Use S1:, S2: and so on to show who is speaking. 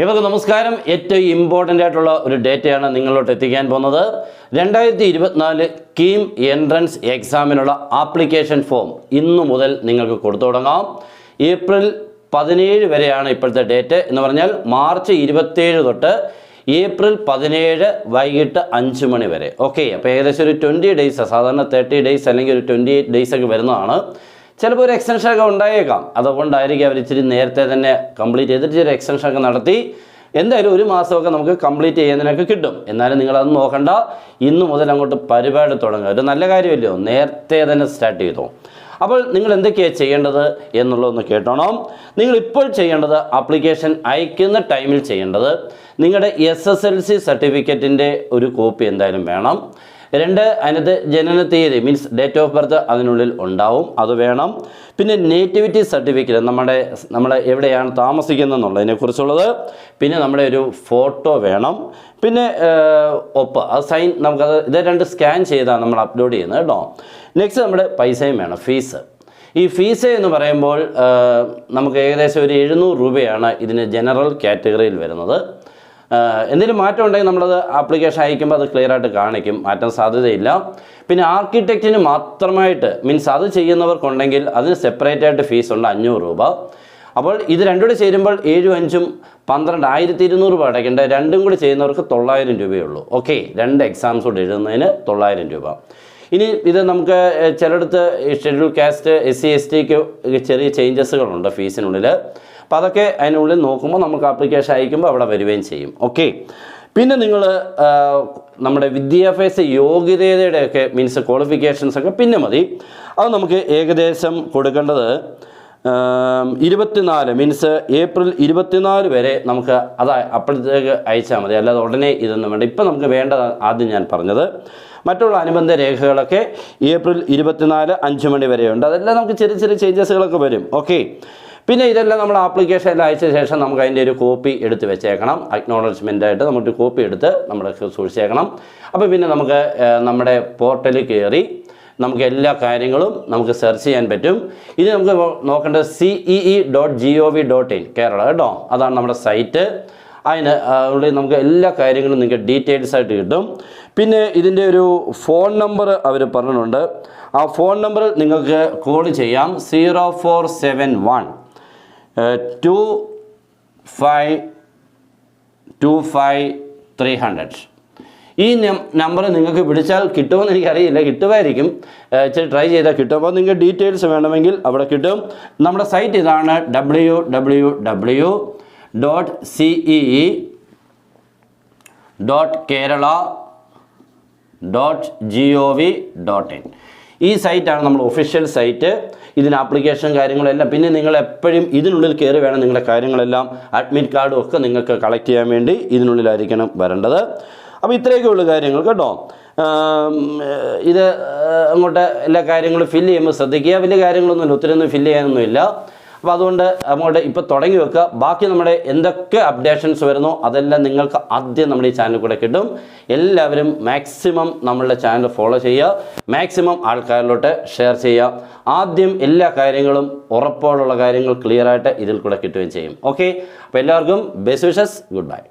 S1: ഇവർക്ക് നമസ്കാരം. ഏറ്റവും ഇമ്പോർട്ടൻ്റ് ആയിട്ടുള്ള ഒരു ഡേറ്റയാണ് നിങ്ങളോട്ട് എത്തിക്കാൻ പോകുന്നത്. 2024 കീം എൻട്രൻസ് എക്സാമിനുള്ള ആപ്ലിക്കേഷൻ ഫോം ഇന്നു മുതൽ നിങ്ങൾക്ക് കൊടുത്തു തുടങ്ങാം. ഏപ്രിൽ 17 വരെയാണ് ഇപ്പോഴത്തെ ഡേറ്റ് എന്ന് പറഞ്ഞാൽ മാർച്ച് 27 തൊട്ട് ഏപ്രിൽ 17 വൈകിട്ട് 5 മണി വരെ. ഓക്കെ, അപ്പോൾ ഏകദേശം ഒരു 20 ഡേയ്സ്, സാധാരണ 30 ഡേയ്സ് അല്ലെങ്കിൽ ഒരു 28 ഡേയ്സ് ഒക്കെ വരുന്നതാണ്. ചിലപ്പോൾ ഒരു എക്സ്റ്റൻഷനൊക്കെ ഉണ്ടായേക്കാം. അതുകൊണ്ടായിരിക്കും അവർ ഇച്ചിരി നേരത്തെ തന്നെ കംപ്ലീറ്റ് ചെയ്തിട്ട് ഒരു എക്സ്റ്റൻഷനൊക്കെ നടത്തി എന്തായാലും ഒരു മാസമൊക്കെ നമുക്ക് കംപ്ലീറ്റ് ചെയ്യുന്നതിനൊക്കെ കിട്ടും. എന്നാലും നിങ്ങളത് നോക്കണ്ട, ഇന്നു മുതൽ അങ്ങോട്ട് പരിപാടി തുടങ്ങുക. ഒരു നല്ല കാര്യമല്ലയോ, നേരത്തെ തന്നെ സ്റ്റാർട്ട് ചെയ്തോ. അപ്പോൾ നിങ്ങൾ എന്തൊക്കെയാണ് ചെയ്യേണ്ടത് എന്നുള്ളതൊന്ന് കേട്ടോണം. നിങ്ങളിപ്പോൾ ചെയ്യേണ്ടത്, ആപ്ലിക്കേഷൻ അയക്കുന്ന ടൈമിൽ ചെയ്യേണ്ടത്, നിങ്ങളുടെ SSLC സർട്ടിഫിക്കറ്റിൻ്റെ ഒരു കോപ്പി എന്തായാലും വേണം. 2, അതിനകത്ത് ജനന തീയതി മീൻസ് ഡേറ്റ് ഓഫ് ബർത്ത് അതിനുള്ളിൽ ഉണ്ടാവും, അത് വേണം. പിന്നെ നേറ്റിവിറ്റി സർട്ടിഫിക്കറ്റ്, നമ്മൾ എവിടെയാണ് താമസിക്കുന്നതെന്നുള്ളതിനെക്കുറിച്ചുള്ളത്. പിന്നെ നമ്മുടെ ഒരു ഫോട്ടോ വേണം. പിന്നെ ഒപ്പ്, അത് സൈൻ, നമുക്കത് ഇത് 2 സ്കാൻ ചെയ്താണ് നമ്മൾ അപ്ലോഡ് ചെയ്യുന്നത് കേട്ടോ. നെക്സ്റ്റ് നമ്മുടെ പൈസയും വേണം, ഫീസ്. ഈ ഫീസ് എന്ന് പറയുമ്പോൾ നമുക്ക് ഏകദേശം ഒരു 700 രൂപയാണ് ഇതിന് ജനറൽ കാറ്റഗറിയിൽ വരുന്നത്. എന്തെങ്കിലും മാറ്റം ഉണ്ടെങ്കിൽ നമ്മളത് ആപ്ലിക്കേഷൻ അയക്കുമ്പോൾ അത് ക്ലിയർ ആയിട്ട് കാണിക്കും, മാറ്റാൻ സാധ്യതയില്ല. പിന്നെ ആർക്കിടെക്റ്റിന് മാത്രമായിട്ട് മീൻസ് അത് ചെയ്യുന്നവർക്കുണ്ടെങ്കിൽ അതിന് സെപ്പറേറ്റ് ആയിട്ട് ഫീസ് ഉണ്ട് 500 രൂപ. അപ്പോൾ ഇത് രണ്ടും കൂടി ചേരുമ്പോൾ 7 5 12 1200 രൂപ അടയ്ക്കേണ്ട. രണ്ടും കൂടി ചെയ്യുന്നവർക്ക് 900 രൂപയുള്ളൂ. ഓക്കെ, 2 എക്സാംസ് കൂടി എഴുതുന്നതിന് 900 രൂപ. ഇനി ഇത് നമുക്ക് ചിലയിടത്ത് ഷെഡ്യൂൾ കാസ്റ്റ് SC STക്ക് ചെറിയ ചേഞ്ചസുകളുണ്ട് ഫീസിനുള്ളിൽ. അപ്പോൾ അതൊക്കെ അതിനുള്ളിൽ നോക്കുമ്പോൾ നമുക്ക് ആപ്ലിക്കേഷൻ അയക്കുമ്പോൾ അവിടെ വരികയും ചെയ്യും. ഓക്കെ, പിന്നെ നിങ്ങൾ നമ്മുടെ വിദ്യാഭ്യാസ യോഗ്യതയുടെയൊക്കെ മീൻസ് ക്വാളിഫിക്കേഷൻസൊക്കെ പിന്നെ മതി. അത് നമുക്ക് ഏകദേശം കൊടുക്കേണ്ടത് 24 മീൻസ് ഏപ്രിൽ 24 വരെ നമുക്ക് അത് അപ്പോഴത്തേക്ക് അയച്ചാൽ മതി. അല്ലാതെ ഉടനെ ഇതൊന്നും വേണ്ട. ഇപ്പം നമുക്ക് വേണ്ടത് ആദ്യം ഞാൻ പറഞ്ഞത്. മറ്റുള്ള അനുബന്ധ രേഖകളൊക്കെ ഏപ്രിൽ 24 5 മണി വരെയുണ്ട്. അതെല്ലാം നമുക്ക് ചെറിയ ചെറിയ ചേഞ്ചസുകളൊക്കെ വരും. ഓക്കെ, പിന്നെ ഇതെല്ലാം നമ്മൾ ആപ്ലിക്കേഷൻ എല്ലാം അയച്ച ശേഷം നമുക്ക് അതിൻ്റെ ഒരു കോപ്പി എടുത്ത് വെച്ചേക്കണം. അക്നോളജ്മെൻ്റായിട്ട് നമുക്ക് കോപ്പി എടുത്ത് നമ്മുടെ സൂക്ഷിച്ചേക്കണം. അപ്പോൾ പിന്നെ നമുക്ക് നമ്മുടെ പോർട്ടലിൽ കയറി നമുക്ക് എല്ലാ കാര്യങ്ങളും നമുക്ക് സെർച്ച് ചെയ്യാൻ പറ്റും. ഇനി നമുക്ക് നോക്കേണ്ടത് cee.gov.in കേരള കേട്ടോ, അതാണ് നമ്മുടെ സൈറ്റ്. അതിന് ഉള്ളിൽ നമുക്ക് എല്ലാ കാര്യങ്ങളും നിങ്ങൾക്ക് ഡീറ്റെയിൽസ് ആയിട്ട് കിട്ടും. പിന്നെ ഇതിൻ്റെ ഒരു ഫോൺ നമ്പർ അവർ പറഞ്ഞിട്ടുണ്ട്. ആ ഫോൺ നമ്പറിൽ നിങ്ങൾക്ക് കോൾ ചെയ്യാം. 0471 25 300. ഈ നമ്പർ നിങ്ങൾക്ക് വിളിച്ചാൽ കിട്ടുമെന്ന് എനിക്കറിയില്ല, കിട്ടുമായിരിക്കും. ഇച്ചിരി ട്രൈ ചെയ്താൽ കിട്ടും. അപ്പോൾ നിങ്ങൾക്ക് ഡീറ്റെയിൽസ് വേണമെങ്കിൽ അവിടെ കിട്ടും. നമ്മുടെ സൈറ്റ് ഇതാണ് www.cee.kerala.gov.in. ഈ സൈറ്റാണ് നമ്മൾ ഒഫീഷ്യൽ സൈറ്റ്. ഇതിന് ആപ്ലിക്കേഷൻ കാര്യങ്ങളെല്ലാം. പിന്നെ നിങ്ങൾ എപ്പോഴും ഇതിനുള്ളിൽ കയറി വേണം നിങ്ങളുടെ കാര്യങ്ങളെല്ലാം, അഡ്മിറ്റ് കാർഡും ഒക്കെ നിങ്ങൾക്ക് കളക്ട് ചെയ്യാൻ വേണ്ടി ഇതിനുള്ളിലായിരിക്കണം വരേണ്ടത്. അപ്പോൾ ഇത്രയൊക്കെയുള്ള കാര്യങ്ങൾ കേട്ടോ. ഇത് അങ്ങോട്ട് എല്ലാ കാര്യങ്ങളും ഫില്ല് ചെയ്യുമ്പോൾ ശ്രദ്ധിക്കുക. വലിയ കാര്യങ്ങളൊന്നുമില്ല, ഒത്തിരിയൊന്നും ഫില്ല് ചെയ്യാനൊന്നുമില്ല. അപ്പോൾ അതുകൊണ്ട് അങ്ങോട്ട് ഇപ്പോൾ തുടങ്ങി വെക്കുക. ബാക്കി നമ്മുടെ എന്തൊക്കെ അപ്ഡേഷൻസ് വരുന്നോ അതെല്ലാം നിങ്ങൾക്ക് ആദ്യം നമ്മുടെ ഈ ചാനലിൽ കൂടെ കിട്ടും. എല്ലാവരും മാക്സിമം നമ്മളുടെ ചാനൽ ഫോളോ ചെയ്യുക, മാക്സിമം ആൾക്കാരിലോട്ട് ഷെയർ ചെയ്യുക. ആദ്യം എല്ലാ കാര്യങ്ങളും ഉറപ്പോടുള്ള കാര്യങ്ങൾ ക്ലിയറായിട്ട് ഇതിൽ കൂടെ കിട്ടുകയും ചെയ്യും. ഓക്കെ, അപ്പോൾ എല്ലാവർക്കും ബെസ്റ്റ് വിഷസ്, ഗുഡ് ബൈ.